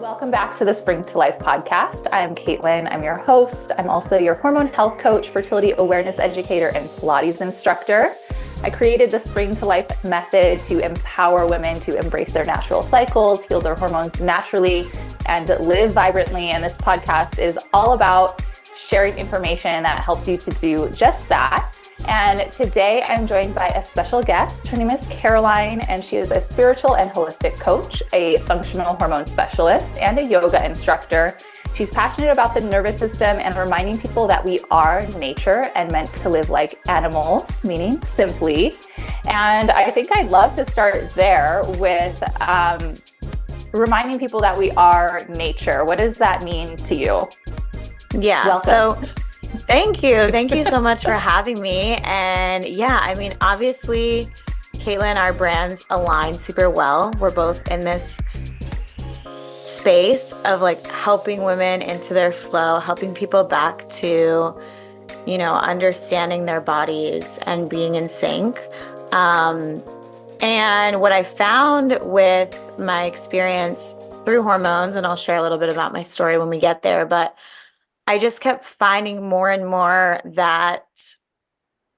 Welcome back to the Spring to Life podcast. I'm Caitlin. I'm your host. I'm also your hormone health coach, fertility awareness educator, and Pilates instructor. I created the Spring to Life method to empower women to embrace their natural cycles, heal their hormones naturally, and live vibrantly. And this podcast is all about sharing information that helps you to do just that. And today I'm joined by a special guest. Her name is Caroline, and she is a spiritual and holistic coach, a functional hormone specialist, and a yoga instructor. She's passionate about the nervous system and reminding people that we are nature and meant to live like animals, meaning simply. And I think I'd love to start there with reminding people that we are nature. What does that mean to you? Yeah. Welcome. So thank you. Thank you so much for having me. And yeah, I mean, obviously, Caitlin, our brands align super well. We're both in this space of like helping women into their flow, helping people back to, understanding their bodies and being in sync. And what I found with my experience through hormones, and I'll share a little bit about my story when we get there, but I just kept finding more and more that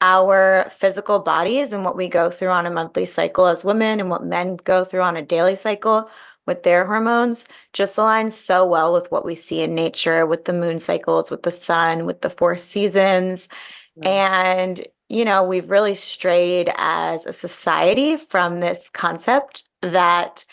our physical bodies and what we go through on a monthly cycle as women and what men go through on a daily cycle with their hormones just aligns so well with what we see in nature, with the moon cycles, with the sun, with the 4 seasons. And, we've really strayed as a society from this concept that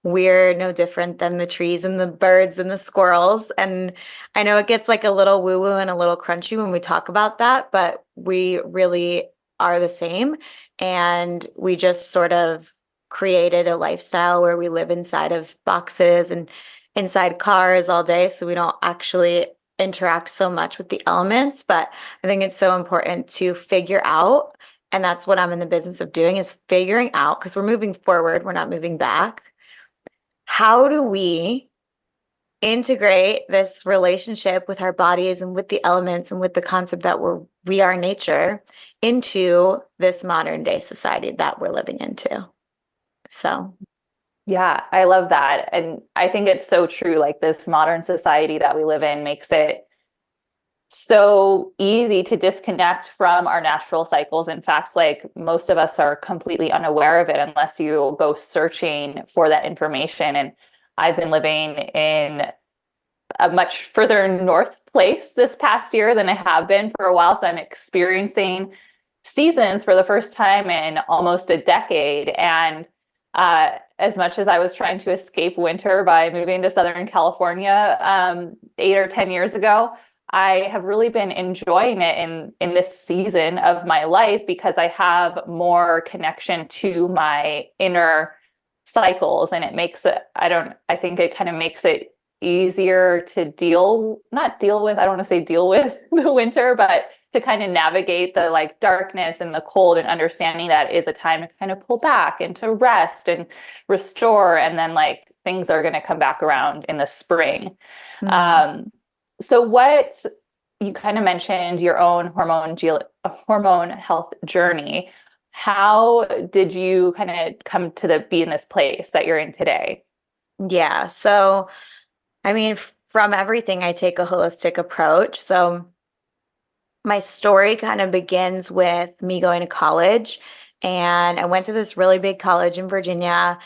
we're no different than the trees and the birds and the squirrels. And I know it gets like a little woo-woo and a little crunchy when we talk about that, but we really are the same. And we just sort of created a lifestyle where we live inside of boxes and inside cars all day, so we don't actually interact so much with the elements. But I think it's so important to figure out, and that's what I'm in the business of doing, is figuring out, because we're moving forward, we're not moving back. How do we integrate this relationship with our bodies and with the elements and with the concept that we are nature into this modern day society that we're living into? So, Yeah, I love that. And I think it's so true. Like, this modern society that we live in makes it so easy to disconnect from our natural cycles. In fact, like, most of us are completely unaware of it unless you go searching for that information. And I've been living in a much further north place this past year than I have been for a while. So I'm experiencing seasons for the first time in almost a decade. And as much as I was trying to escape winter by moving to Southern California 8 or 10 years ago, I have really been enjoying it in this season of my life because I have more connection to my inner cycles, and it makes it, I think it kind of makes it easier to not deal with, I don't want to say deal with the winter, but to kind of navigate the like darkness and the cold, and understanding that is a time to kind of pull back and to rest and restore. And then like things are going to come back around in the spring. mm-hmm. So what you kind of mentioned your own hormone health journey. How did you kind of come to be in this place that you're in today? Yeah. So, I mean, from everything, I take a holistic approach. So my story kind of begins with me going to college, and I went to this really big college in Virginia.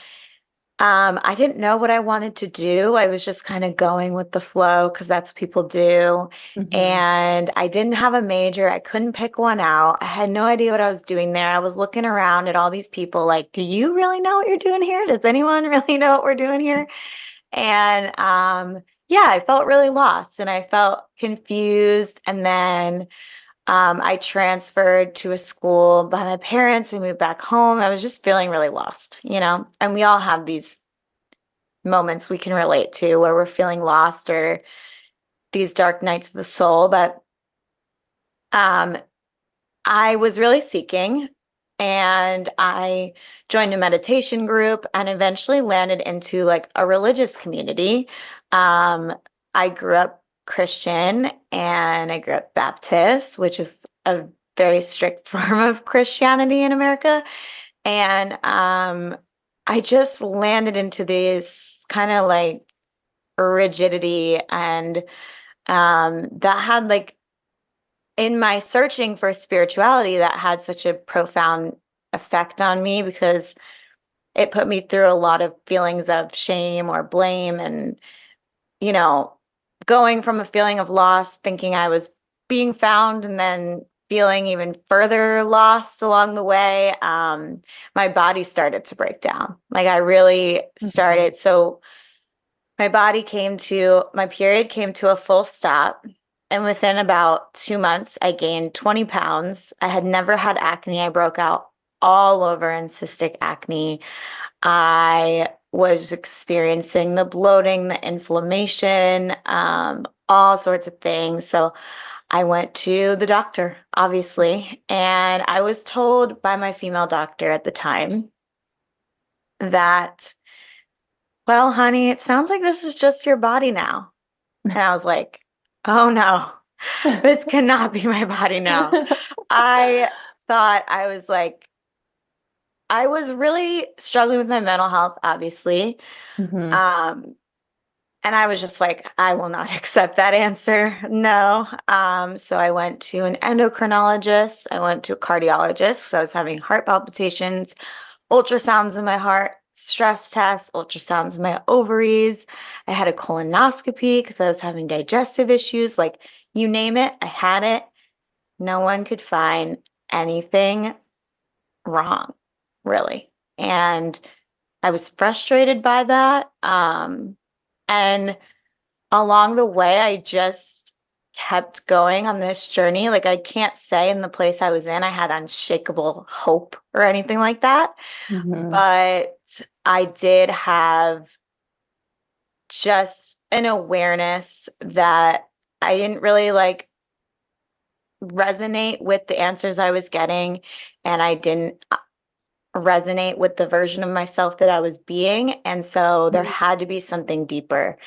I didn't know what I wanted to do. I was just kind of going with the flow because that's what people do. Mm-hmm. And I didn't have a major. I couldn't pick one out. I had no idea what I was doing there. I was looking around at all these people like, do you really know what you're doing here? Does anyone really know what we're doing here? And yeah, I felt really lost and I felt confused. And then I transferred to a school by my parents and moved back home. I was just feeling really lost, and we all have these moments we can relate to where we're feeling lost or these dark nights of the soul. But I was really seeking, and I joined a meditation group and eventually landed into like a religious community. I grew up Christian and I grew up Baptist, which is a very strict form of Christianity in America. And I just landed into this kind of like rigidity. And that had like, in my searching for spirituality, that had such a profound effect on me because it put me through a lot of feelings of shame or blame and, you know, going from a feeling of loss, thinking I was being found, and then feeling even further lost along the way. My body started to break down. Like I really Mhm. started. So my period came to a full stop. And within about 2 months, I gained 20 pounds. I had never had acne. I broke out all over in cystic acne. I was experiencing the bloating, the inflammation, all sorts of things. So I went to the doctor, obviously, and I was told by my female doctor at the time that, well, honey, it sounds like this is just your body now. And I was like, oh no, this cannot be my body now. I thought I was like, I was really struggling with my mental health, obviously. Mhm. Um, And I was just like, I will not accept that answer. No. So I went to an endocrinologist. I went to a cardiologist because I was having heart palpitations, ultrasounds in my heart, stress tests, ultrasounds in my ovaries. I had a colonoscopy because I was having digestive issues. Like you name it, I had it. No one could find anything wrong, really. And I was frustrated by that. And along the way, I just kept going on this journey. Like, I can't say in the place I was in, I had unshakable hope or anything like that. Mhm. But I did have just an awareness that I didn't really like resonate with the answers I was getting. And I didn't resonate with the version of myself that I was being. And so there had to be something deeper.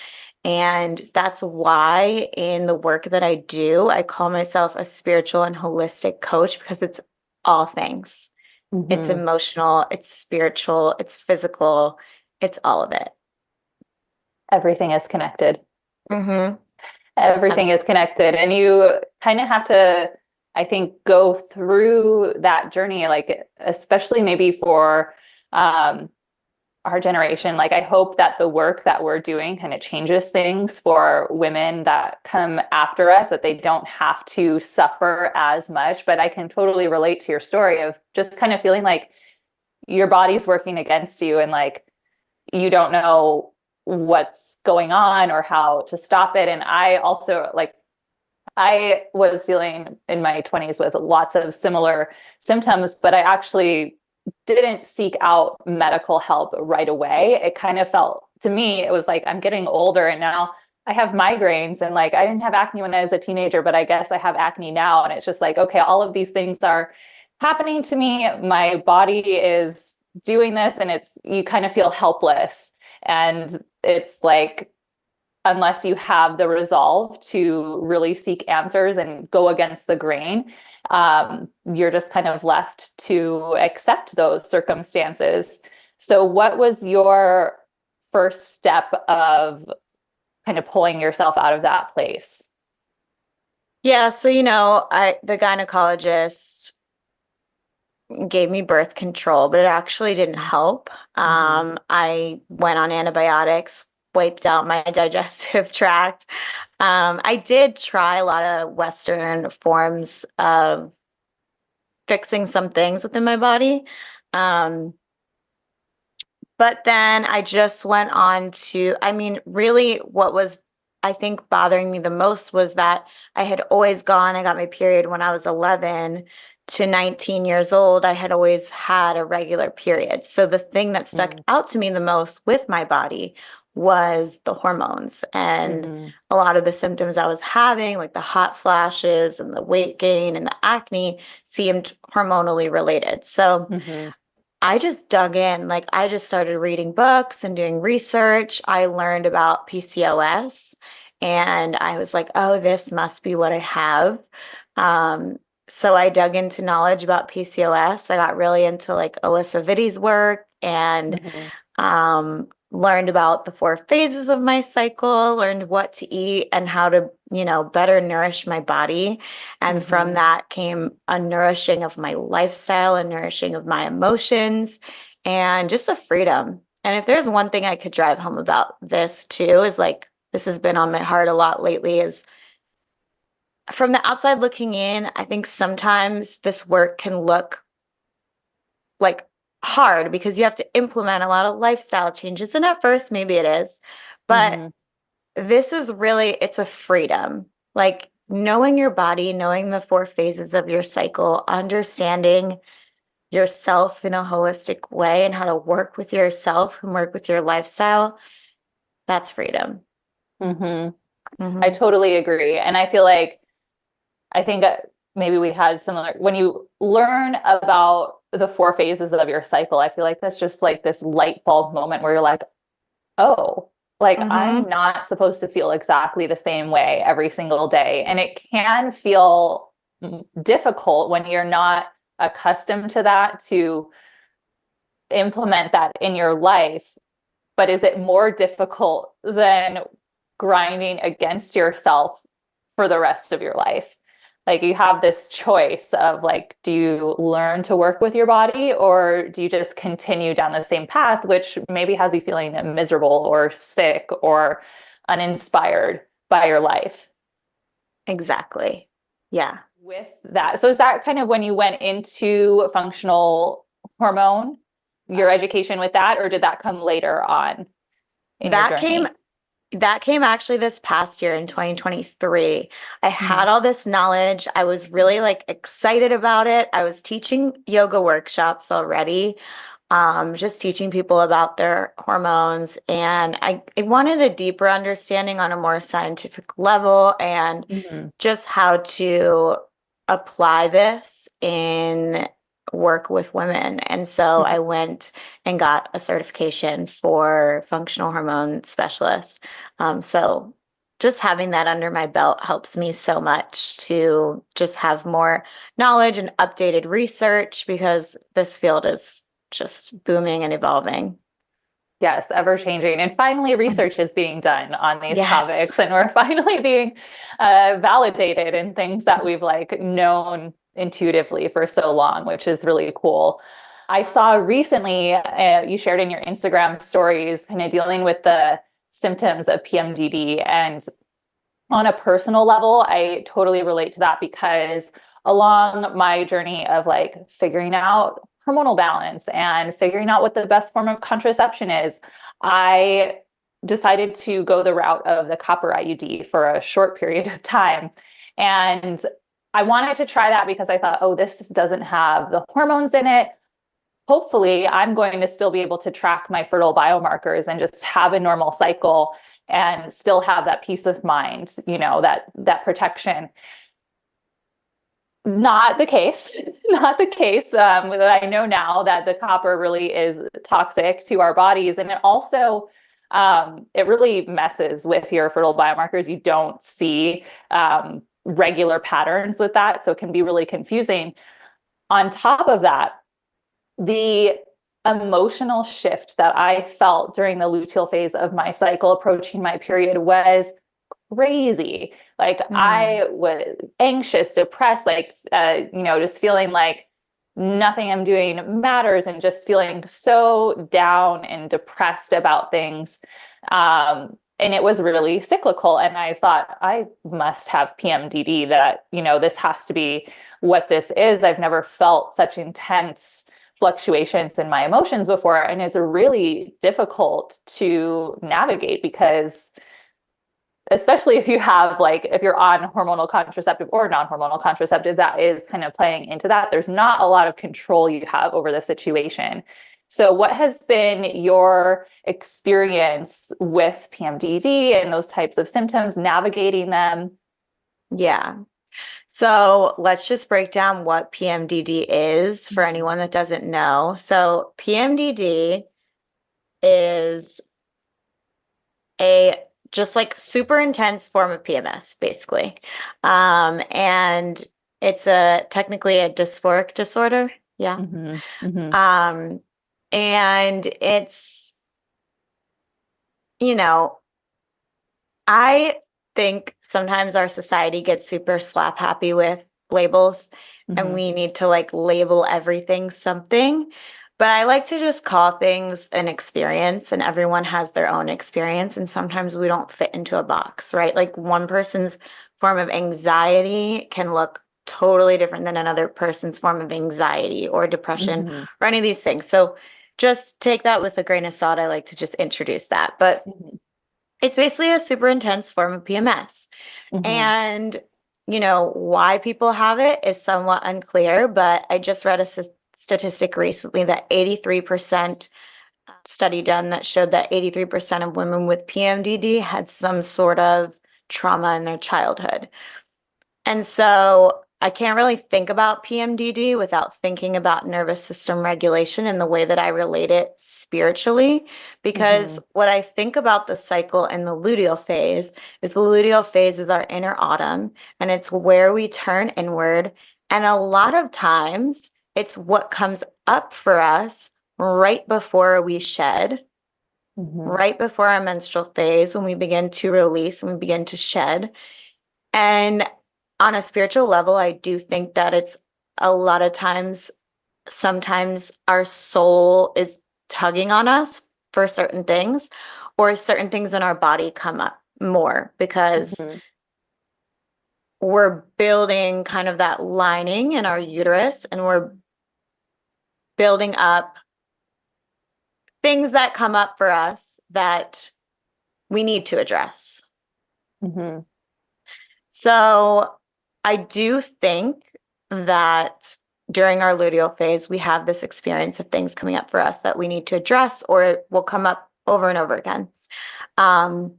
And that's why in the work that I do, I call myself a spiritual and holistic coach because it's all things. It's Mhm. emotional, it's spiritual, it's physical, it's all of it. Everything is connected. Mm-hmm. Everything is Absolutely. connected. And you kind of have to, I think, go through that journey, like, especially maybe for um, our generation. Like, I hope that the work that we're doing kind of changes things for women that come after us, that they don't have to suffer as much. But I can totally relate to your story of just kind of feeling like your body's working against you and like you don't know what's going on or how to stop it. And I also like I was dealing in my 20s with lots of similar symptoms, but I actually didn't seek out medical help right away. It kind of felt to me, it was like I'm getting older and now I have migraines and like I didn't have acne when I was a teenager, but I guess I have acne now. And it's just like, okay, all of these things are happening to me. My body is doing this and it's, you kind of feel helpless. And it's like, unless you have the resolve to really seek answers and go against the grain, you're just kind of left to accept those circumstances. So, what was your first step of kind of pulling yourself out of that place? Yeah, so I the gynecologist gave me birth control, but it actually didn't help. Mm-hmm. I went on antibiotics, wiped out my digestive tract. I did try a lot of Western forms of fixing some things within my body. Um, but then I just went on to, I mean, really what was, I think, bothering me the most was that I got my period when I was 11 to 19 years old. I had always had a regular period. So the thing that stuck out to me the most with my body was the hormones and Mm-hmm. a lot of the symptoms I was having, like the hot flashes and the weight gain and the acne, seemed hormonally related. So Mm-hmm. I just dug in. Like, I just started reading books and doing research. I learned about PCOS and I was like, oh, this must be what I have. Um, so I dug into knowledge about PCOS. I got really into like Alyssa Vitti's work and Mm-hmm. learned about the 4 phases of my cycle, learned what to eat and how to, better nourish my body. And from Hmm. that came a nourishing of my lifestyle, a nourishing of my emotions, and just a freedom. And if there's one thing I could drive home about this too, is like, this has been on my heart a lot lately, is from the outside looking in, I think sometimes this work can look like hard because you have to implement a lot of lifestyle changes. And at first, maybe it is, but Hmm. this is really, it's a freedom. Like knowing your body, knowing the 4 phases of your cycle, understanding yourself in a holistic way and how to work with yourself and work with your lifestyle. That's freedom. Hmm. I Hmm. totally agree. And I feel like I think maybe we had similar when you learn about the 4 phases of your cycle, I feel like that's just like this light bulb moment where you're like, oh, like Hmm. I'm not supposed to feel exactly the same way every single day. And it can feel difficult when you're not accustomed to that to implement that in your life. But is it more difficult than grinding against yourself for the rest of your life? Like you have this choice of like, do you learn to work with your body or do you just continue down the same path, which maybe has you feeling miserable or sick or uninspired by your life? Exactly. Yeah. With that. So is that kind of when you went into functional hormone, your education with that, or did that come later on in your That came journey? That came actually this past year in 2023. I Mm-hmm. had all this knowledge. I was really like excited about it. I was teaching yoga workshops already, just teaching people about their hormones. And I wanted a deeper understanding on a more scientific level and Mm-hmm. just how to apply this in work with women. And so I went and got a certification for functional hormone specialist. So just having that under my belt helps me so much to just have more knowledge and updated research because this field is just booming and evolving. Yes, ever changing. And finally, research is being done on these Yes. topics, and we're finally being validated in things that we've like known intuitively for so long, which is really cool. I saw recently you shared in your Instagram stories kind of dealing with the symptoms of PMDD. And on a personal level, I totally relate to that because along my journey of like figuring out hormonal balance and figuring out what the best form of contraception is, I decided to go the route of the copper IUD for a short period of time. And I wanted to try that because I thought, oh, this doesn't have the hormones in it. Hopefully, I'm going to still be able to track my fertile biomarkers and just have a normal cycle and still have that peace of mind, that protection. Not the case. Not the case. I know now that the copper really is toxic to our bodies, and it really messes with your fertile biomarkers. You don't see regular patterns with that, so it can be really confusing. On top of that, the emotional shift that I felt during the luteal phase of my cycle approaching my period was crazy. Like Mm. I was anxious, depressed, like just feeling like nothing I'm doing matters and just feeling so down and depressed about things. And it was really cyclical. And I thought I must have PMDD, that, this has to be what this is. I've never felt such intense fluctuations in my emotions before. And it's really difficult to navigate because especially if you have like if you're on hormonal contraceptive or non-hormonal contraceptive that is kind of playing into that, there's not a lot of control you have over the situation. So what has been your experience with PMDD and those types of symptoms, navigating them? Yeah. So let's just break down what PMDD is for Mhm. anyone that doesn't know. So PMDD is a just like super intense form of PMS, basically. And it's a technically a dysphoric disorder. Yeah. Mhm. Mhm. Um, and it's you know, I think sometimes our society gets super slap happy with labels and Hmm. we need to like label everything something. But I like to just call things an experience, and everyone has their own experience. And sometimes we don't fit into a box, right? Like one person's form of anxiety can look totally different than another person's form of anxiety or depression Hmm. or any of these things. So just take that with a grain of salt. I like to just introduce that. But Hmm. it's basically a super intense form of PMS. Hmm. And, why people have it is somewhat unclear, but I just read a statistic recently that 83% study done that showed that 83% of women with PMDD had some sort of trauma in their childhood. And so I can't really think about PMDD without thinking about nervous system regulation and the way that I relate it spiritually. Because Hmm. what I think about the cycle and the luteal phase is the luteal phase is our inner autumn, and it's where we turn inward. And a lot of times it's what comes up for us right before we shed, Hmm. right before our menstrual phase, when we begin to release and we begin to shed. And on a spiritual level, I do think that it's a lot of times, sometimes our soul is tugging on us for certain things, or certain things in our body come up more because Hmm. we're building kind of that lining in our uterus and we're building up things that come up for us that we need to address. Hmm. So I do think that during our luteal phase, we have this experience of things coming up for us that we need to address, or it will come up over and over again. Um,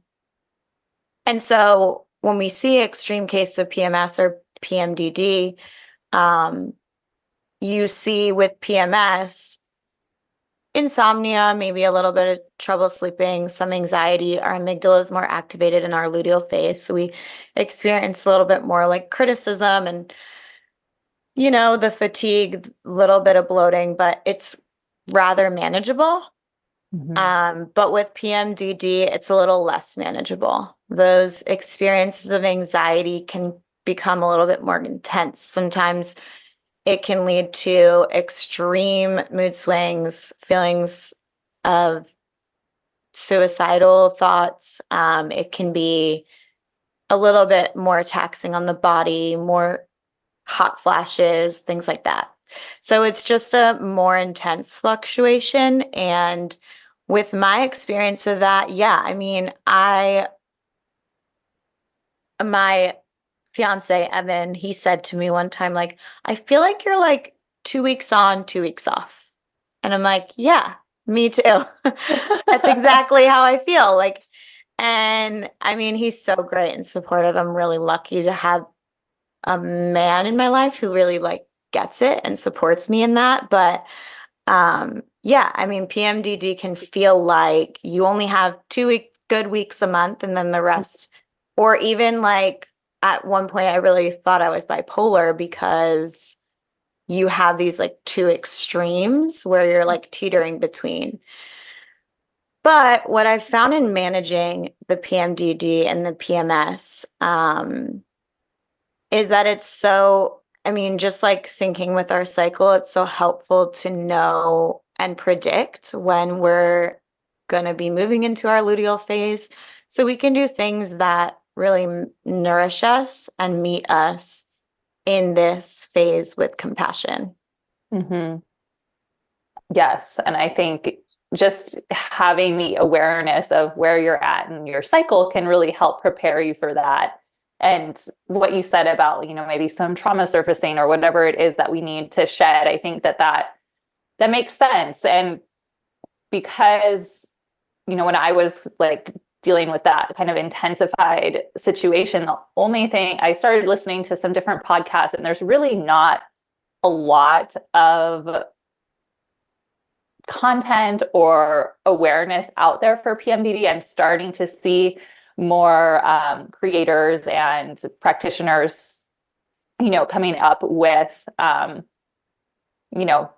and so when we see extreme cases of PMS or PMDD, um, you see with PMS, insomnia, maybe a little bit of trouble sleeping, some anxiety. Our amygdala is more activated in our luteal phase. So we experience a little bit more like criticism and the fatigue, little bit of bloating, but it's rather manageable. Hmm. But with PMDD, it's a little less manageable. Those experiences of anxiety can become a little bit more intense. Sometimes it can lead to extreme mood swings, feelings of suicidal thoughts. It can be a little bit more taxing on the body, more hot flashes, things like that. So it's just a more intense fluctuation. And with my experience of that, yeah, I mean, my fiance, Evan, he said to me one time, like, I feel like you're like 2 weeks on, 2 weeks off. And I'm like, yeah, me too. That's exactly how I feel. Like, and I mean, he's so great and supportive. I'm really lucky to have a man in my life who really like gets it and supports me in that. But yeah, I mean, PMDD can feel like you only have 2 good weeks a month and then the rest, or even like at one point, I really thought I was bipolar because you have these like two extremes where you're like teetering between. But what I've found in managing the PMDD and the PMS, is that it's so, I mean, just like syncing with our cycle, it's so helpful to know and predict when we're going to be moving into our luteal phase. So we can do things that really nourish us and meet us in this phase with compassion. Hmm. Yes. And I think just having the awareness of where you're at in your cycle can really help prepare you for that. And what you said about, maybe some trauma surfacing or whatever it is that we need to shed, I think that makes sense. And because, when I was like dealing with that kind of intensified situation, the only thing I started listening to some different podcasts, and there's really not a lot of content or awareness out there for PMDD. I'm starting to see more creators and practitioners, coming up with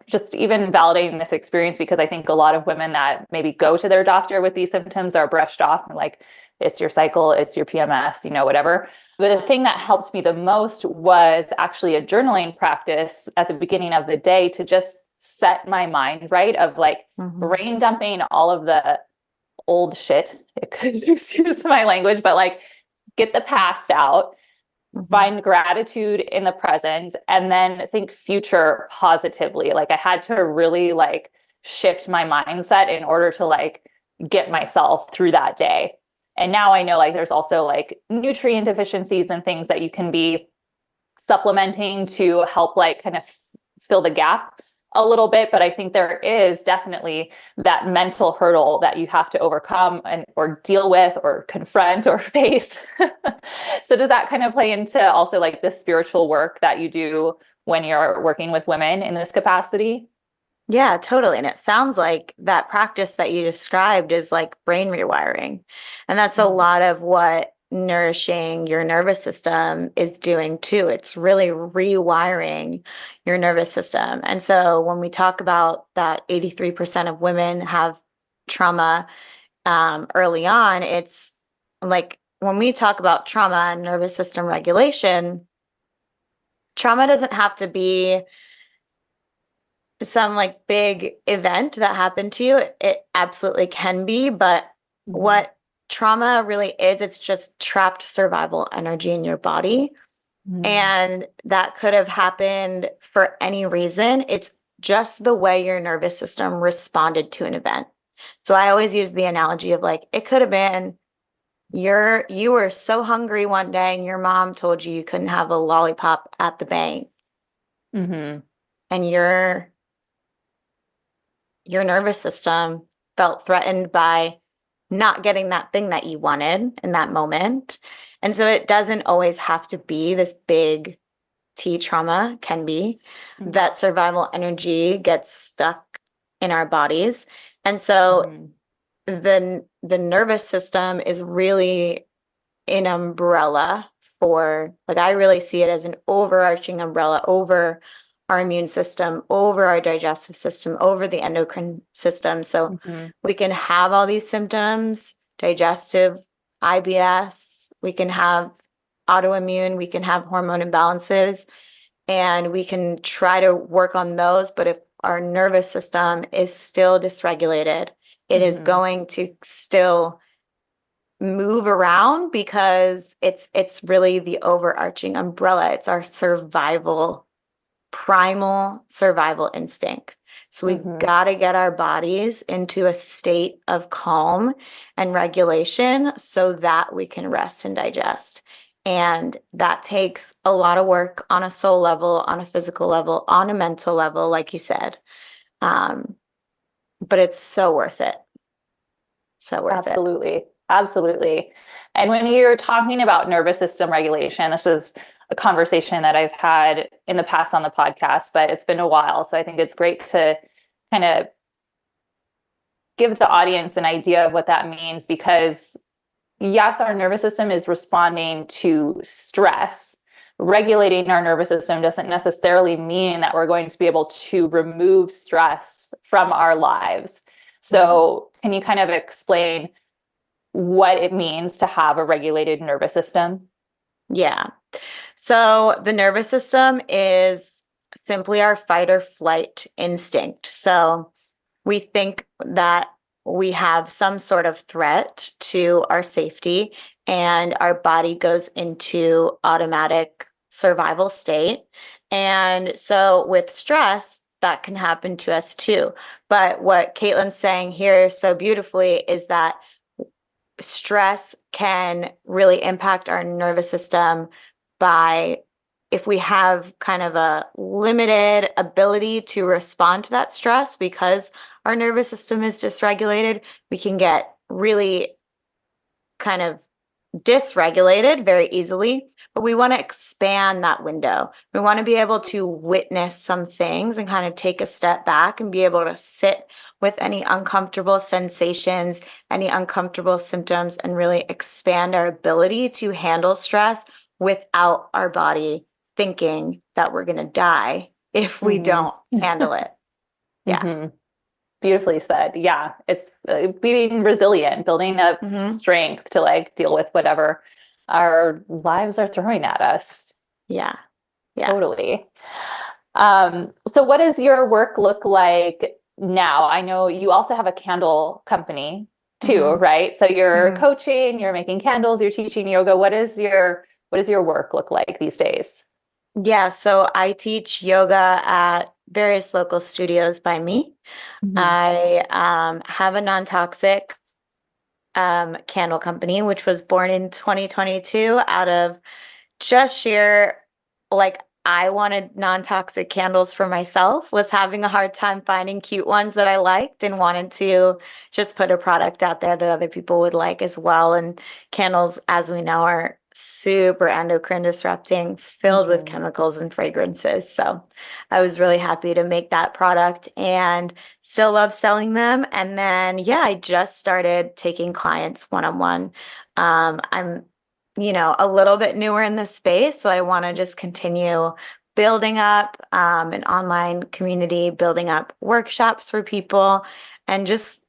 just even validating this experience, because I think a lot of women that maybe go to their doctor with these symptoms are brushed off and like, it's your cycle, it's your PMS, whatever. But the thing that helped me the most was actually a journaling practice at the beginning of the day to just set my mind right, of like brain dumping all of the old shit, excuse my language, but like get the past out, find gratitude in the present, and then think future positively. Like I had to really like shift my mindset in order to like get myself through that day. And now I know like there's also like nutrient deficiencies and things that you can be supplementing to help like kind of fill the gap a little bit. But I think there is definitely that mental hurdle that you have to overcome and or deal with or confront or face. So does that kind of play into also like the spiritual work that you do when you're working with women in this capacity? Yeah, totally. And it sounds like that practice that you described is like brain rewiring. And that's a lot of what nourishing your nervous system is doing too. It's really rewiring your nervous system. And so when we talk about that 83% of women have trauma early on, it's like when we talk about trauma and nervous system regulation, trauma doesn't have to be some like big event that happened to you. It absolutely can be, but what trauma really is, it's just trapped survival energy in your body. And that could have happened for any reason. It's just the way your nervous system responded to an event. So I always use the analogy of like, it could have been you were so hungry one day and your mom told you couldn't have a lollipop at the bank. And your nervous system felt threatened by not getting that thing that you wanted in that moment. And so it doesn't always have to be this big T trauma, can be that survival energy gets stuck in our bodies. And so the nervous system is really an umbrella for, like, I really see it as an overarching umbrella over our immune system, over our digestive system, over the endocrine system. So we can have all these symptoms, digestive, IBS, we can have autoimmune, we can have hormone imbalances, and we can try to work on those. But if our nervous system is still dysregulated, it is going to still move around because it's really the overarching umbrella. It's our primal survival instinct. So we've got to get our bodies into a state of calm and regulation so that we can rest and digest. And that takes a lot of work on a soul level, on a physical level, on a mental level, like you said. But it's so worth it. So worth it. Absolutely. Absolutely. And when you're talking about nervous system regulation, this is a conversation that I've had in the past on the podcast, but it's been a while. So I think it's great to kind of give the audience an idea of what that means, because yes, our nervous system is responding to stress. Regulating our nervous system doesn't necessarily mean that we're going to be able to remove stress from our lives. So can you kind of explain what it means to have a regulated nervous system? Yeah. So the nervous system is simply our fight or flight instinct. So we think that we have some sort of threat to our safety, and our body goes into automatic survival state. And so with stress, that can happen to us too. But what Caitlin's saying here so beautifully is that stress can really impact our nervous system by, if we have kind of a limited ability to respond to that stress because our nervous system is dysregulated, we can get really kind of dysregulated very easily. But we want to expand that window. We want to be able to witness some things and kind of take a step back and be able to sit with any uncomfortable sensations, any uncomfortable symptoms, and really expand our ability to handle stress without our body thinking that we're going to die if we Hmm. don't handle it. Yeah. Hmm. Beautifully said. Yeah. It's being resilient, building up Hmm. strength to like deal with whatever our lives are throwing at us. Yeah. Yeah. Totally. So what does your work look like now? I know you also have a candle company too, Hmm. right? So you're Hmm. coaching, you're making candles, you're teaching yoga. What does your work look like these days? Yeah. So I teach yoga at various local studios by me. Mhm. I have a non-toxic candle company, which was born in 2022 out of just sheer, like, I wanted non-toxic candles for myself, was having a hard time finding cute ones that I liked and wanted to just put a product out there that other people would like as well. And candles, as we know, are super endocrine disrupting, filled with Mhm. chemicals and fragrances. So I was really happy to make that product and still love selling them. And then, yeah, I just started taking clients one-on-one. I'm a little bit newer in this space, so I want to just continue building up an online community, building up workshops for people, and just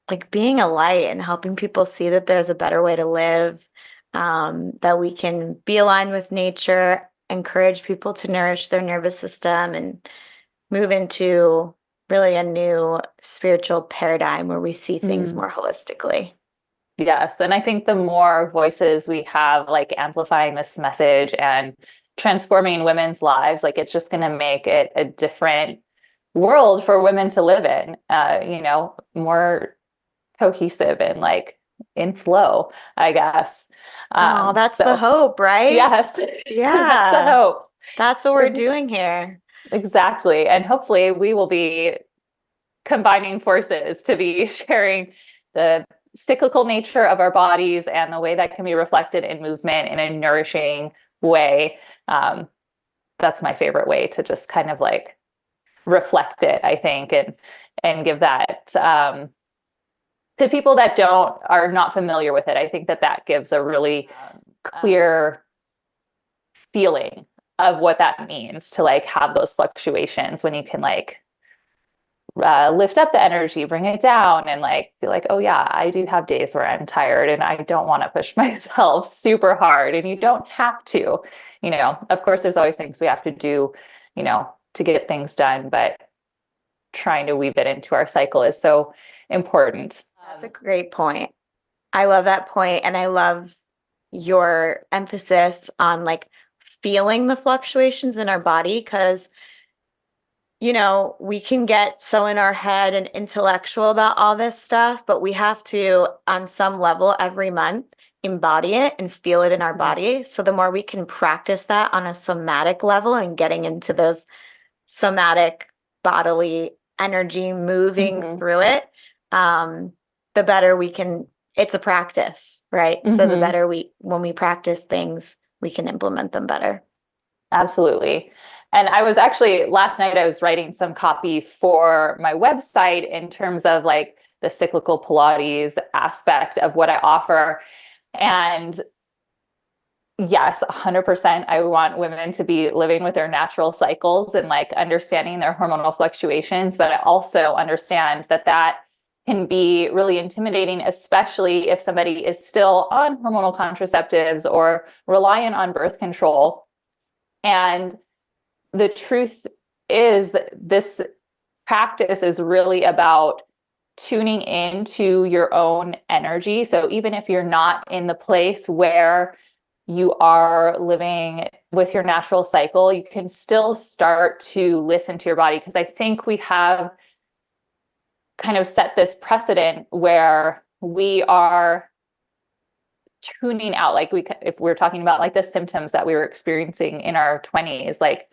like being a light and helping people see that there's a better way to live, that we can be aligned with nature, encourage people to nourish their nervous system, and move into really a new spiritual paradigm where we see things Mm. more holistically. Yes, and I think the more voices we have like amplifying this message and transforming women's lives, like it's just going to make it a different world for women to live in, more cohesive and like in flow, I guess. Oh, that's the So hope, right? yes, that's the Yeah, hope. that's what we're We're just, doing here. exactly. And hopefully we will be combining forces to be sharing the cyclical nature of our bodies and the way that can be reflected in movement in a nourishing way. Um, that's my favorite way to just kind of like reflect it, I think, and give that to people that don't are not familiar with it. I think that gives a really clear feeling of what that means to like have those fluctuations when you can like lift up the energy, bring it down, and like be like, oh yeah, I do have days where I'm tired and I don't want to push myself super hard. And you don't have to, of course, there's always things we have to do, to get things done, but trying to weave it into our cycle is so important. That's a great point. I love that point, and I love your emphasis on like feeling the fluctuations in our body because we can get so in our head and intellectual about all this stuff, but we have to, on some level, every month, embody it and feel it in our body. So the more we can practice that on a somatic level and getting into those somatic bodily energy moving Mm-hmm. through it, the better we can. It's a practice, right? So the Mm-hmm. better when we practice things, we can implement them better. Absolutely. And I was actually last night, I was writing some copy for my website in terms of like the cyclical Pilates aspect of what I offer. And yes, 100%. I want women to be living with their natural cycles and like understanding their hormonal fluctuations. But I also understand that can be really intimidating, especially if somebody is still on hormonal contraceptives or reliant on birth control. And the truth is, this practice is really about tuning into your own energy. So even if you're not in the place where you are living with your natural cycle, you can still start to listen to your body. Because I think we have kind of set this precedent where we are tuning out, like if we're talking about like the symptoms that we were experiencing in our 20s, like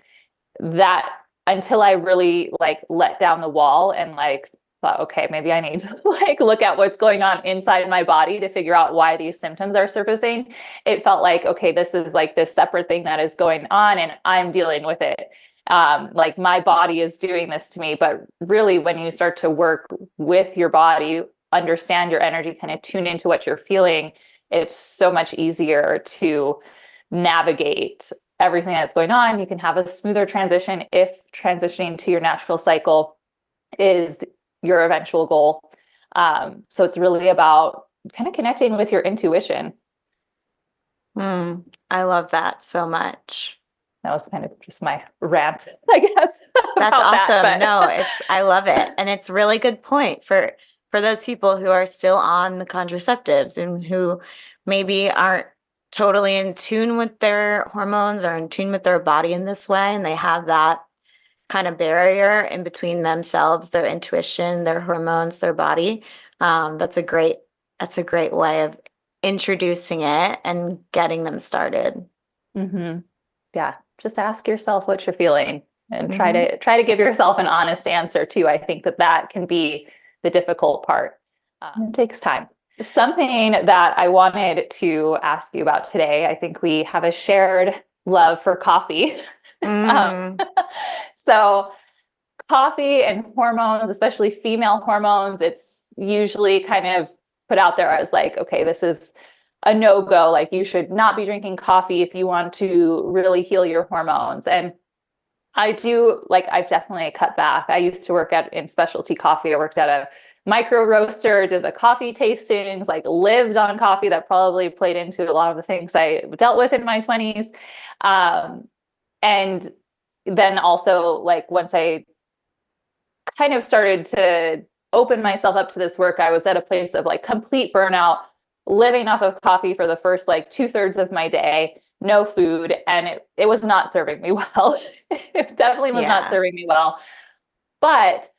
that until I really like let down the wall and like thought, okay, maybe I need to like look at what's going on inside my body to figure out why these symptoms are surfacing. It felt like, okay, this is like this separate thing that is going on and I'm dealing with it. Like my body is doing this to me. But really, when you start to work with your body, understand your energy, kind of tune into what you're feeling, it's so much easier to navigate everything that's going on. You can have a smoother transition if transitioning to your natural cycle is your eventual goal. So it's really about kind of connecting with your intuition. I love that so much. That was kind of just my rant, I guess, That's about that. awesome. But No, I love it. And it's a really good point for those people who are still on the contraceptives and who maybe aren't totally in tune with their hormones or in tune with their body in this way, and they have that kind of barrier in between themselves, their intuition, their hormones, their body. That's a great way of introducing it and getting them started. hmm yeah, just ask yourself what you're feeling and Hmm. try to give yourself an honest answer too. I think that that can be the difficult part. It takes time. Something that I wanted to ask you about today, I think we have a shared love for coffee. Um, Mm, so coffee and hormones, especially female hormones, it's usually kind of put out there as like, okay, this is a no-go. Like you should not be drinking coffee if you want to really heal your hormones. And I do like I've definitely cut back. I used to work in specialty coffee. I worked at a micro roaster, did the coffee tastings, like lived on coffee. That probably played into a lot of the things I dealt with in my 20s. And then also like once I kind of started to open myself up to this work, I was at a place of like complete burnout, living off of coffee for the first like 2/3 of my day, no food, and it was not serving me well. It definitely was not yeah. serving me well. But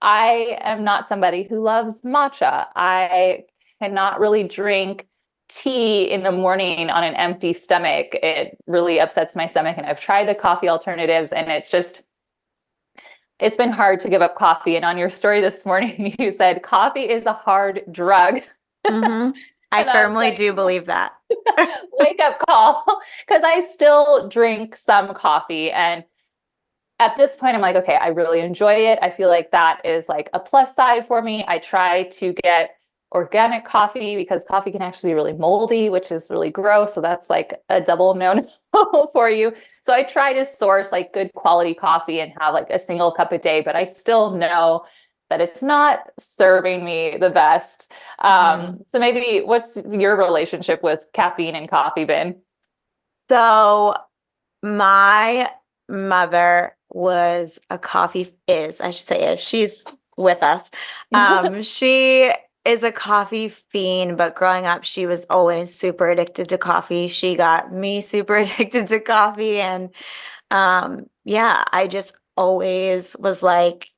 I am not somebody who loves matcha. I cannot really drink tea in the morning on an empty stomach. It really upsets my stomach. And I've tried the coffee alternatives, and it's been hard to give up coffee. And on your story this morning, you said coffee is a hard drug. Hmm. I And I was firmly like, do believe that. wake up call. Because I still drink some coffee. And at this point, I'm like, okay, I really enjoy it. I feel like that is like a plus side for me. I try to get organic coffee because coffee can actually be really moldy, which is really gross. So that's like a double no for you. So I try to source like good quality coffee and have like a single cup a day, but I still know that it's not serving me the best. Mhm. So maybe what's your relationship with caffeine and coffee been? So my mother was a I should say she's with us. She is a coffee fiend, but growing up, she was always super addicted to coffee. She got me super addicted to coffee. And yeah, I just always was like,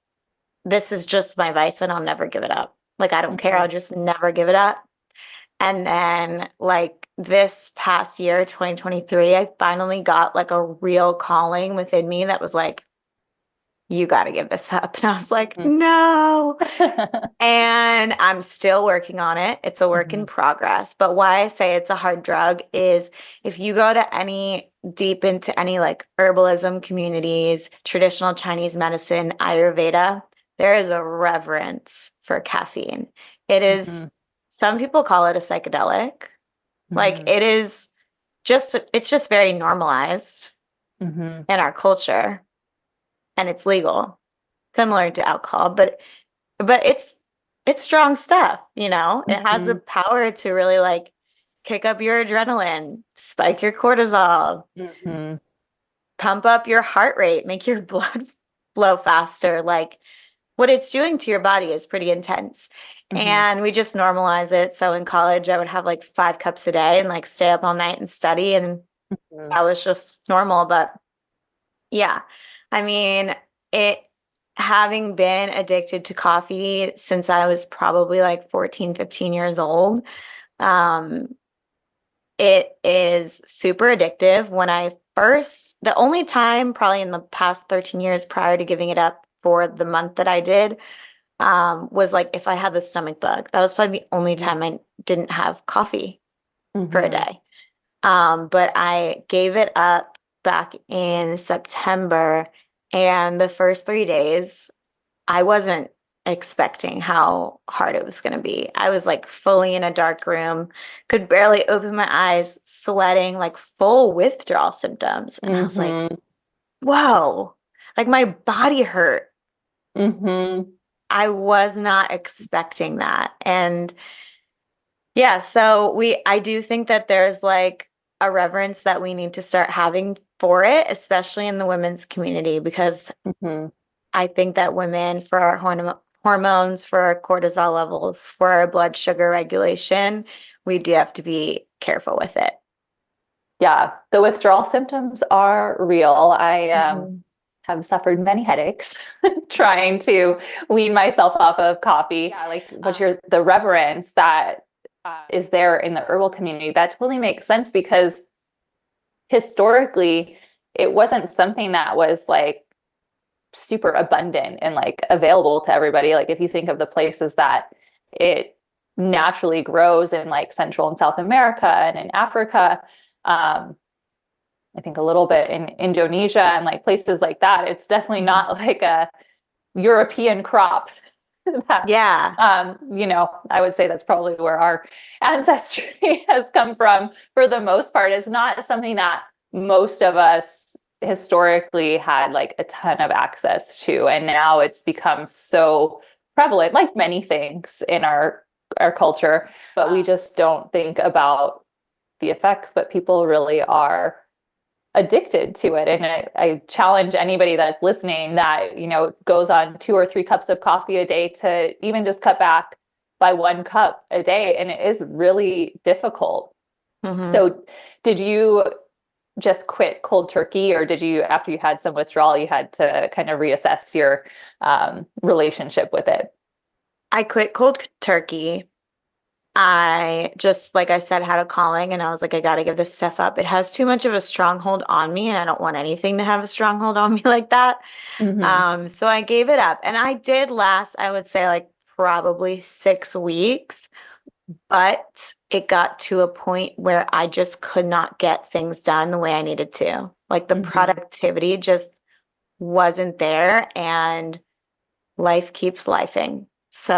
this is just my vice and I'll never give it up. Like, I don't care. I'll Mhm. just never give it up. And then, like, this past year, 2023, I finally got like a real calling within me that was like, you got to give this up. And I was like, Mhm. no. And I'm still working on it. It's a work in Mhm. progress. But why I say it's a hard drug is if you go to any deep into any like herbalism communities, traditional Chinese medicine, Ayurveda, there is a reverence for caffeine. It is, Mhm. some people call it a psychedelic. Like Mhm. it is it's just very normalized Mhm. in our culture and it's legal, similar to alcohol, but it's strong stuff, you know? It has the Mhm. power to really like kick up your adrenaline, spike your cortisol, Mhm. pump up your heart rate, make your blood flow faster. Like what it's doing to your body is pretty intense. Mhm. And we just normalize it. So in college, I would have like 5 cups a day and like stay up all night and study. And Mhm. that was just normal. But yeah, I mean, it having been addicted to coffee since I was probably like 14, 15 years old, um, it is super addictive. The only time probably in the past 13 years prior to giving it up for the month that I did, was like if I had the stomach bug. That was probably the only time I didn't have coffee for a Mhm. day. But I gave it up back in September, and the first 3 days, I wasn't expecting how hard it was going to be. I was like fully in a dark room, could barely open my eyes, sweating, like full withdrawal symptoms. And I was like, Mm-hmm. whoa, like my body hurt. Mm-hmm. I was not expecting that. And yeah, so I do think that there's like a reverence that we need to start having for it, especially in the women's community, because Mm-hmm. I think that women, for our hormones, for our cortisol levels, for our blood sugar regulation, we do have to be careful with it. Yeah, the withdrawal symptoms are real. I Mhm. have suffered many headaches trying to wean myself off of coffee. Yeah, like but the reverence that is there in the herbal community, that totally makes sense because historically it wasn't something that was like super abundant and like available to everybody. Like if you think of the places that it naturally grows in like Central and South America and in Africa, I think a little bit in Indonesia and like places like that, it's definitely Mhm. not like a European crop that, Yeah. I would say that's probably where our ancestry has come from for the most part. It's not something that most of us historically had like a ton of access to. And now it's become so prevalent, like many things in our culture, but we just don't think about the effects, but people really are addicted to it. And I challenge anybody that's listening that, goes on 2 or 3 cups of coffee a day to even just cut back by 1 cup a day. And it is really difficult. Hmm. So did you just quit cold turkey, or did you, after you had some withdrawal, you had to kind of reassess your relationship with it? I quit cold turkey. I just, like I said, had a calling and I was like, I got to give this stuff up. It has too much of a stronghold on me, and I don't want anything to have a stronghold on me like that. Mm-hmm. So I gave it up, and I did last, I would say, like probably 6 weeks, but it got to a point where I just could not get things done the way I needed to. Like the Mm-hmm. productivity just wasn't there, and life keeps lifing. So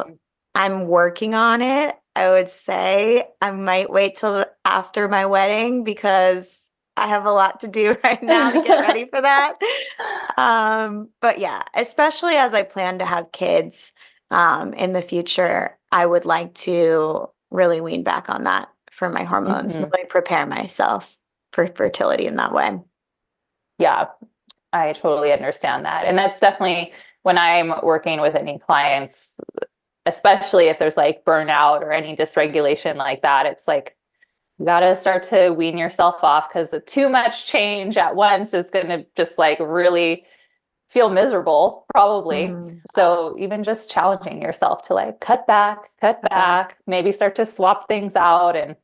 Mm-hmm. I'm working on it. I would say I might wait till after my wedding because I have a lot to do right now to get ready for that. But yeah, especially as I plan to have kids in the future, I would like to really wean back on that for my hormones, Mm-hmm. really prepare myself for fertility in that way. Yeah, I totally understand that. And that's definitely when I'm working with any clients, especially if there's like burnout or any dysregulation like that, it's like you got to start to wean yourself off because too much change at once is going to just like really feel miserable, probably. Mhm. So even just challenging yourself to like cut back, maybe start to swap things out and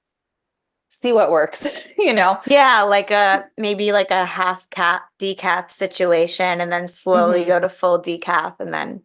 see what works, you know? Yeah, like a maybe like a half cap decaf situation, and then slowly Hmm. go to full decaf and then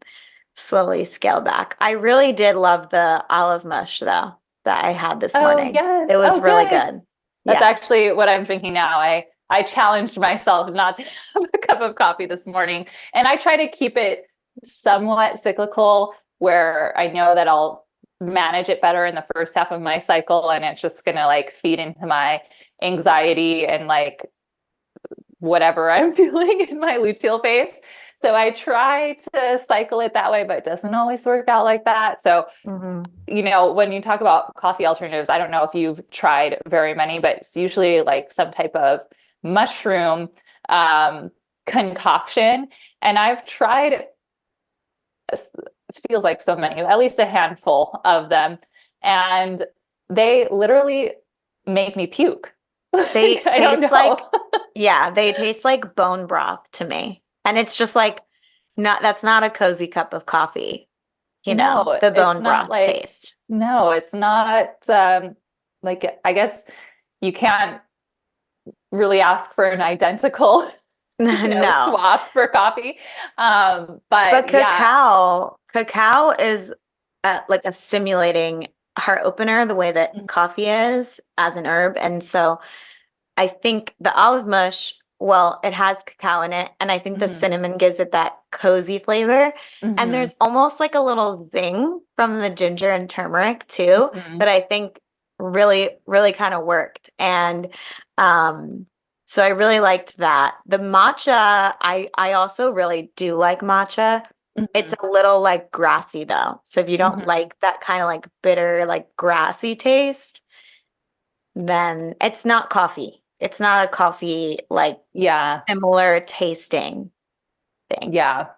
slowly scale back. I really did love the olive mush though that I had this Oh, morning. It yes. was Oh, really good. good. That's Yeah. actually what I'm drinking now. I challenged myself not to have a cup of coffee this morning, and I try to keep it somewhat cyclical where I know that I'll manage it better in the first half of my cycle, and it's just gonna like feed into my anxiety and like whatever I'm feeling in my luteal phase. So I try to cycle it that way, but it doesn't always work out like that. So Hmm. when you talk about coffee alternatives, I don't know if you've tried very many, but it's usually like some type of mushroom um, concoction. And I've tried, feels like so many, at least a handful of them. And they literally make me puke. They Like, I don't taste like, know. yeah, they taste like bone broth to me. And it's just like not that's not a cozy cup of coffee, No, the it's bone not broth like, taste. no, it's not like, I guess you can't really ask for an identical, No. swap for coffee. But But yeah. cacao is like a stimulating heart opener, the way that coffee is as an herb. And so I think the olive mush well, it has cacao in it, and I think the Hmm. cinnamon gives it that cozy flavor. And Hmm. there's almost like a little zing from the ginger and turmeric too, Hmm. that I think really, really kind of worked. And um, so I really liked that. The matcha, I also really do like matcha. It's Hmm. a little like grassy though. So if you don't Hmm. like that kind of like bitter, like grassy taste, then it's not coffee. It's not a coffee like Yeah. similar tasting thing. Yeah.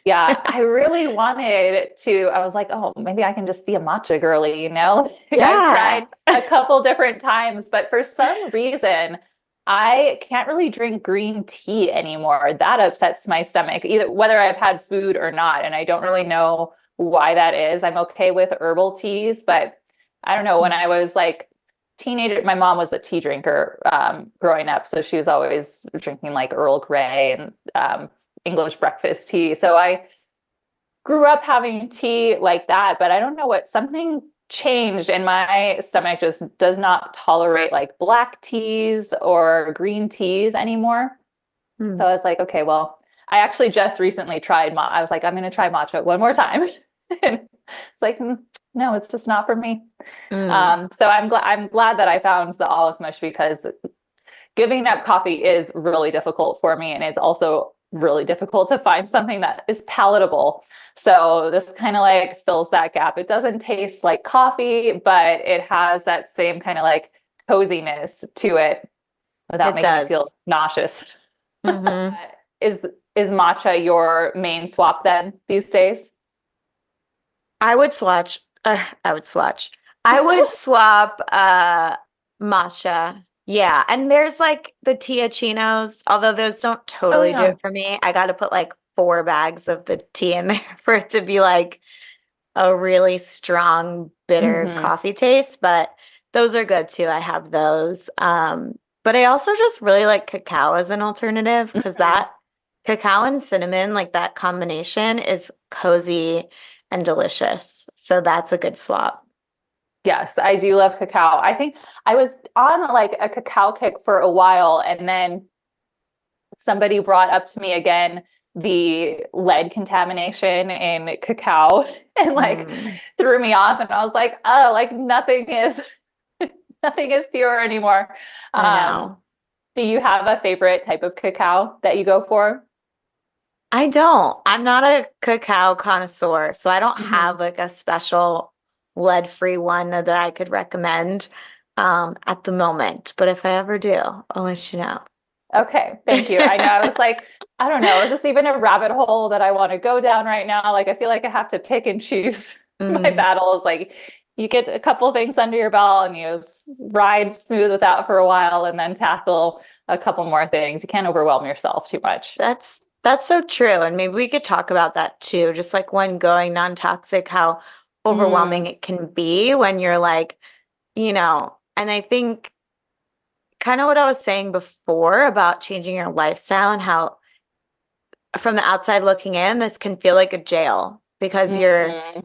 Yeah. I really wanted to, I was like, oh, maybe I can just be a matcha girly, you know? Like I've Yeah. tried a couple different times, but for some reason, I can't really drink green tea anymore. That upsets my stomach, either whether I've had food or not. And I don't really know why that is. I'm okay with herbal teas, but I don't know. When I was like teenager, my mom was a tea drinker growing up. So she was always drinking like Earl Grey and English breakfast tea. So I grew up having tea like that, but I don't know what something changed and my stomach just does not tolerate like black teas or green teas anymore. Hmm. So I was like, okay, well, I actually just recently tried I was like, I'm going to try matcha one more time. And it's like, no, it's just not for me. Mm. So I'm glad that I found the olive mush because giving up coffee is really difficult for me. And it's also really difficult to find something that is palatable. So this kind of like fills that gap. It doesn't taste like coffee, but it has that same kind of like coziness to it without It making me feel does. nauseous. Hmm. Is is matcha your main swap then these days? I would swatch. I would swatch. I would swap matcha. Yeah, and there's like the Chinos, although those don't Oh totally do yeah. it for me. I got to put like 4 bags of the tea in there for it to be like a really strong, bitter Hmm. coffee taste, but those are good too. I have those. But I also just really like cacao as an alternative because Hmm. that cacao and cinnamon, like that combination is cozy and delicious. So that's a good swap. Yes, I do love cacao. I think I was on like a cacao kick for a while, and then somebody brought up to me again the lead contamination in cacao and like Mm, threw me off. And I was like, oh, like nothing is pure anymore. I Um, know. do you have a favorite type of cacao that you go for? I don't. I'm not a cacao connoisseur, so I don't Hmm. have like a special lead-free one that I could recommend at the moment. But if I ever do, I'll let you know. Okay, thank you. I know I was like, I don't know, is this even a rabbit hole that I want to go down right now? Like, I feel like I have to pick and choose my Mm, battles. Like, you get a couple things under your belt and you ride smooth with that for a while and then tackle a couple more things. You can't overwhelm yourself too much. that's so true. And maybe we could talk about that too. Just like when going non-toxic, how overwhelming Mm, it can be when you're like, and I think kind of what I was saying before about changing your lifestyle and how from the outside looking in, this can feel like a jail because mhm,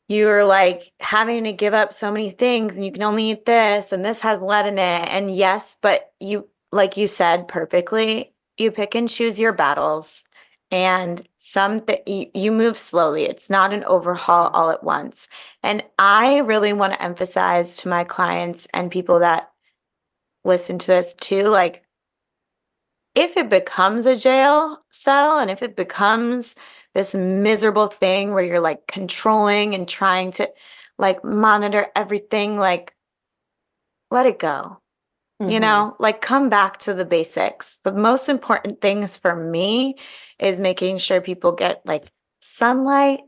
you're like having to give up so many things and you can only eat this and this has lead in it. And yes, but you, like you said perfectly, you pick and choose your battles and you move slowly. It's not an overhaul all at once. And I really want to emphasize to my clients and people that listen to this too, like if it becomes a jail cell and if it becomes this miserable thing where you're like controlling and trying to like monitor everything, like let it go, mhm, like come back to the basics. The most important things for me is making sure people get like sunlight,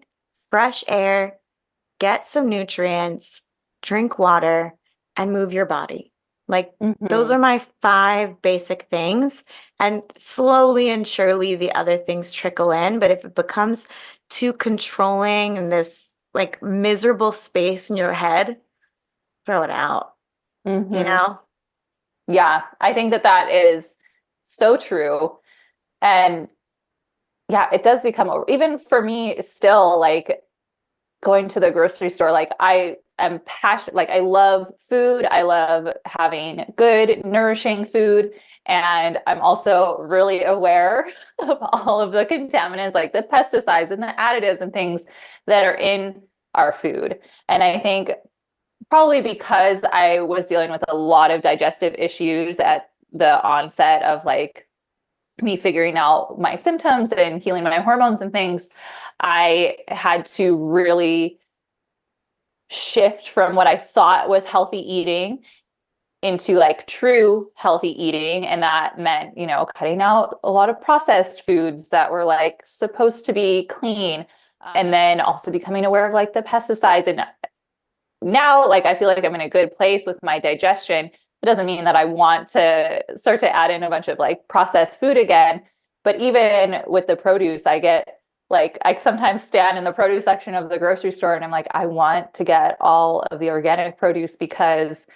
fresh air, get some nutrients, drink water, and move your body. Like those mhm, are my 5 basic things. And slowly and surely the other things trickle in. But if it becomes too controlling and this like miserable space in your head, throw it out, you mhm. know? Yeah, I think that that is so true. And yeah, it does become, even for me still, like going to the grocery store, like I am passionate, like I love food. I love having good, nourishing food. And I'm also really aware of all of the contaminants, like the pesticides and the additives and things that are in our food. And I think probably because I was dealing with a lot of digestive issues at the onset of like me figuring out my symptoms and healing my hormones and things, I had to really shift from what I thought was healthy eating into like true healthy eating. And that meant, cutting out a lot of processed foods that were like supposed to be clean. And then also becoming aware of like the pesticides. And now, like, I feel like I'm in a good place with my digestion. It doesn't mean that I want to start to add in a bunch of like processed food again. But even with the produce, I get like, I sometimes stand in the produce section of the grocery store and I'm like, I want to get all of the organic produce because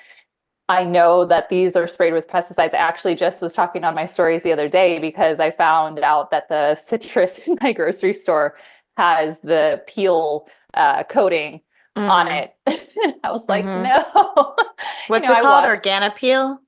I know that these are sprayed with pesticides. I actually just was talking on my stories the other day because I found out that the citrus in my grocery store has the peel coating on Mm. it. I was like, Mm-hmm. no. What's it I called? watched. Organapeel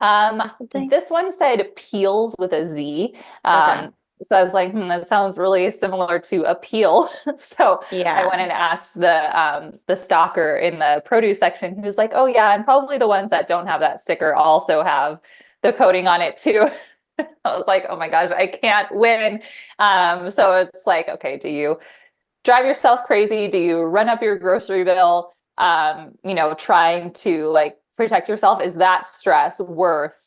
Um, or something? this one said peels with a Z. Okay. So I was like, that sounds really similar to a peel. So I Yeah. went and asked the stalker in the produce section, who's like, oh yeah, and probably the ones that don't have that sticker also have the coating on it too. I was like, oh my gosh, I can't win. So it's like, okay, do you drive yourself crazy? Do you run up your grocery bill? Trying to like protect yourself, is that stress worth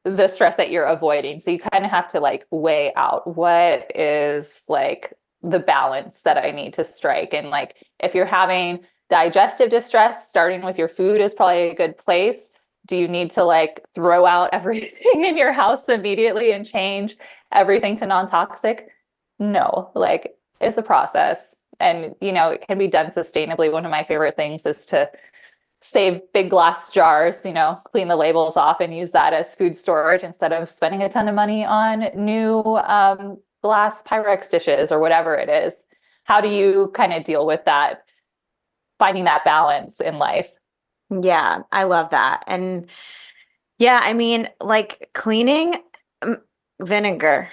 the stress that you're avoiding? So you kind of have to like weigh out what is like the balance that I need to strike. And like if you're having digestive distress, starting with your food is probably a good place. Do you need to like throw out everything in your house immediately and change everything to non-toxic? No, like it's a process. And it can be done sustainably. One of my favorite things is to save big glass jars, clean the labels off and use that as food storage instead of spending a ton of money on new glass Pyrex dishes or whatever it is. How do you kind of deal with that, finding that balance in life? Yeah, I love that. And yeah, I mean, like cleaning vinegar.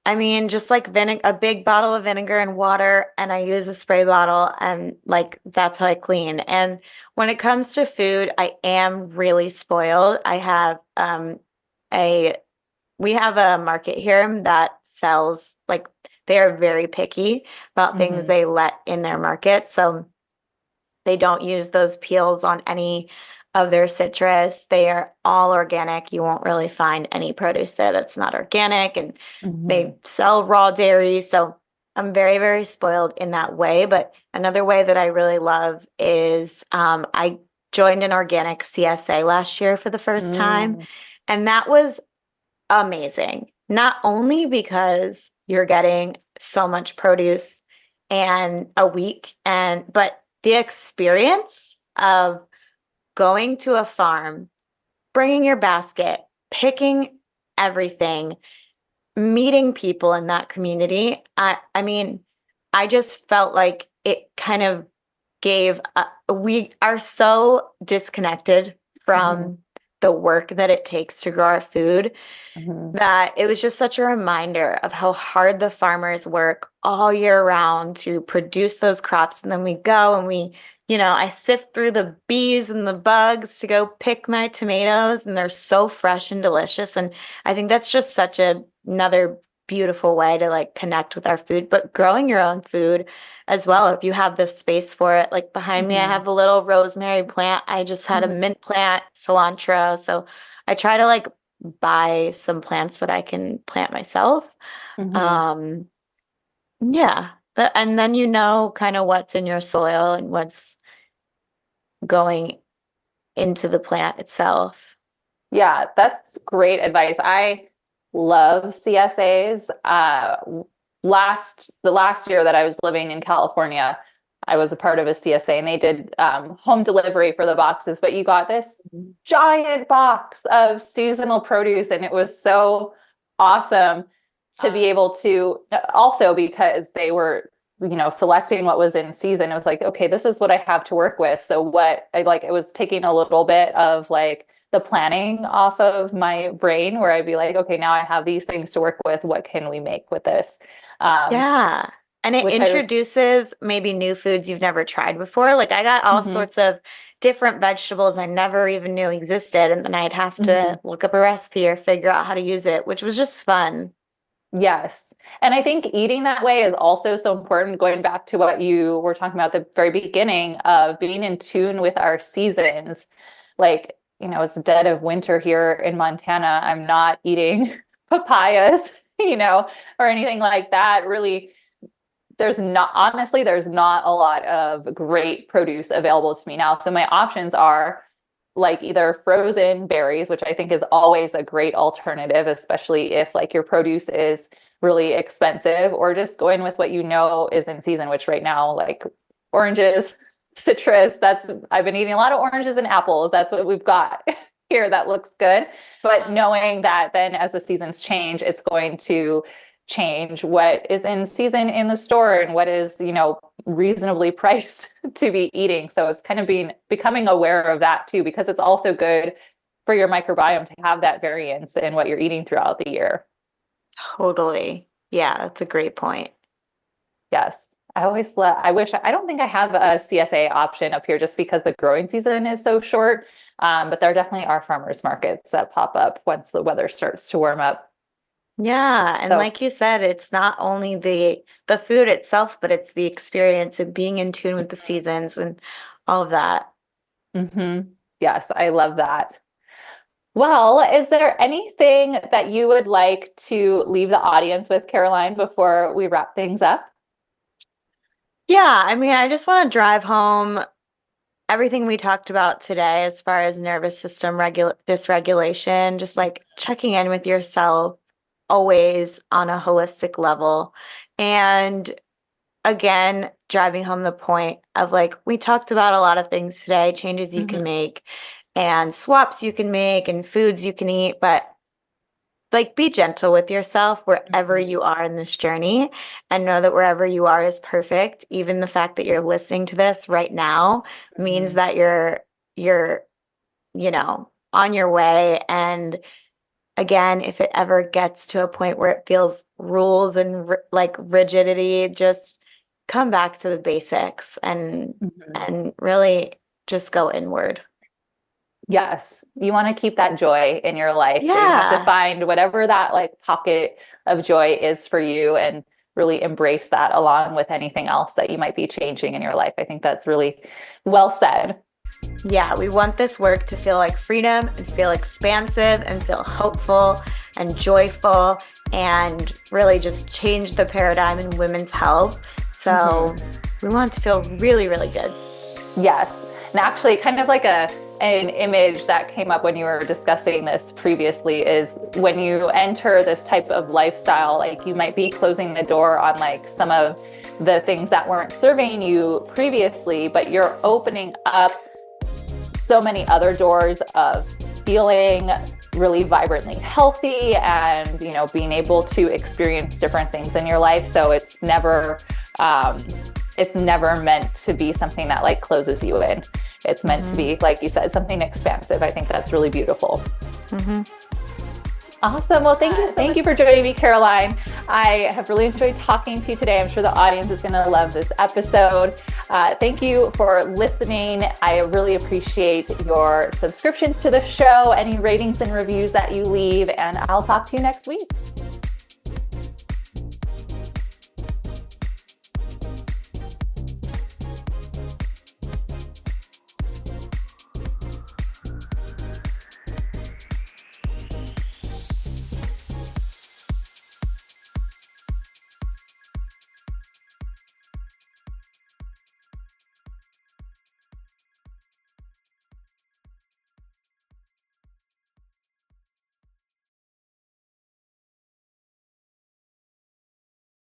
I mean, just like vinegar, a big bottle of vinegar and water, and I use a spray bottle, and like that's how I clean. And when it comes to food, I am really spoiled. I have a we have a market here that sells like they are very picky about things Mm-hmm. they let in their market. So they don't use those peels on any of their citrus. They are all organic. You won't really find any produce there that's not organic, and Mm-hmm. they sell raw dairy. So I'm very, very spoiled in that way. But another way that I really love is I joined an organic CSA last year for the first time, Mm-hmm. and that was amazing. Not only because you're getting so much produce and a week, and but the experience of going to a farm, bringing your basket, picking everything, meeting people in that community. I mean, I just felt like it kind of gave we are so disconnected Mm-hmm. from the work that it takes to grow our food Mm-hmm. that it was just such a reminder of how hard the farmers work all year round to produce those crops. And then we go and I sift through the bees and the bugs to go pick my tomatoes, and they're so fresh and delicious. And I think that's just such another beautiful way to like connect with our food, but growing your own food as well, if you have the space for it. Like behind me, I Mm-hmm. have a little rosemary plant. I just had a Mm-hmm. mint plant, cilantro. So I try to like buy some plants that I can plant myself. Mm-hmm. Um, yeah. And then you know kind of what's in your soil and what's going into the plant itself. Yeah, that's great advice. I love CSAs. The last year that I was living in California, I was a part of a CSA and they did home delivery for the boxes, but you got this giant box of seasonal produce and it was so awesome to be able to also because they were selecting what was in season. It was like, okay, this is what I have to work with. So what I like, it was taking a little bit of like the planning off of my brain where I'd be like, okay, now I have these things to work with. What can we make with this? Um, Yeah. And it which I, introduces maybe new foods you've never tried before. Like I got all mhm, sorts of different vegetables I never even knew existed. And then I'd have mhm. to look up a recipe or figure out how to use it, which was just fun. Yes. And I think eating that way is also so important, going back to what you were talking about at the very beginning of being in tune with our seasons. Like, it's dead of winter here in Montana. I'm not eating papayas, or anything like that. Really, there's not a lot of great produce available to me now. So my options are like either frozen berries, which I think is always a great alternative, especially if like your produce is really expensive, or just going with what is in season, which right now, like oranges, citrus, I've been eating a lot of oranges and apples. That's what we've got here that looks good. But knowing that then as the seasons change, it's going to change what is in season in the store and what is, reasonably priced to be eating. So it's kind of becoming aware of that too, because it's also good for your microbiome to have that variance in what you're eating throughout the year. Totally. Yeah, that's a great point. Yes. I don't think I have a CSA option up here just because the growing season is so short. But there definitely are farmers markets that pop up once the weather starts to warm up. Yeah, and So, like you said, it's not only the food itself, but it's the experience of being in tune with the seasons and all of that. yes, I love that. Well, is there anything that you would like to leave the audience with, Caroline, before we wrap things up? Yeah, I mean, I just want to drive home everything we talked about today as far as nervous system dysregulation, just like checking in with yourself always on a holistic level. And again, driving home the point of like, we talked about a lot of things today, changes you can Mhm, make and swaps you can make and foods you can eat, but like be gentle with yourself wherever mhm, you are in this journey and know that wherever you are is perfect. Even the fact that you're listening to this right now means mhm, that you're, on your way. And again, if it ever gets to a point where it feels rules and like rigidity, just come back to the basics and mhm. and really just go inward. Yes, you want to keep that joy in your life. So you have to Yeah. find whatever that like pocket of joy is for you and really embrace that along with anything else that you might be changing in your life. I think that's really well said. Yeah, we want this work to feel like freedom and feel expansive and feel hopeful and joyful and really just change the paradigm in women's health. So Mhm. we want it to feel really, really good. Yes. And actually, kind of like an image that came up when you were discussing this previously is when you enter this type of lifestyle, like you might be closing the door on like some of the things that weren't serving you previously, but you're opening up so many other doors of feeling really vibrantly healthy and being able to experience different things in your life. So um, it's never meant to be something that like closes you in. It's meant to Mm-hmm. be, like you said, something expansive. I think that's really beautiful. Mm-hmm. Awesome. Well, thank you for joining me, Caroline. I have really enjoyed talking to you today. I'm sure the audience is going to love this episode. Thank you for listening. I really appreciate your subscriptions to the show, any ratings and reviews that you leave, and I'll talk to you next week.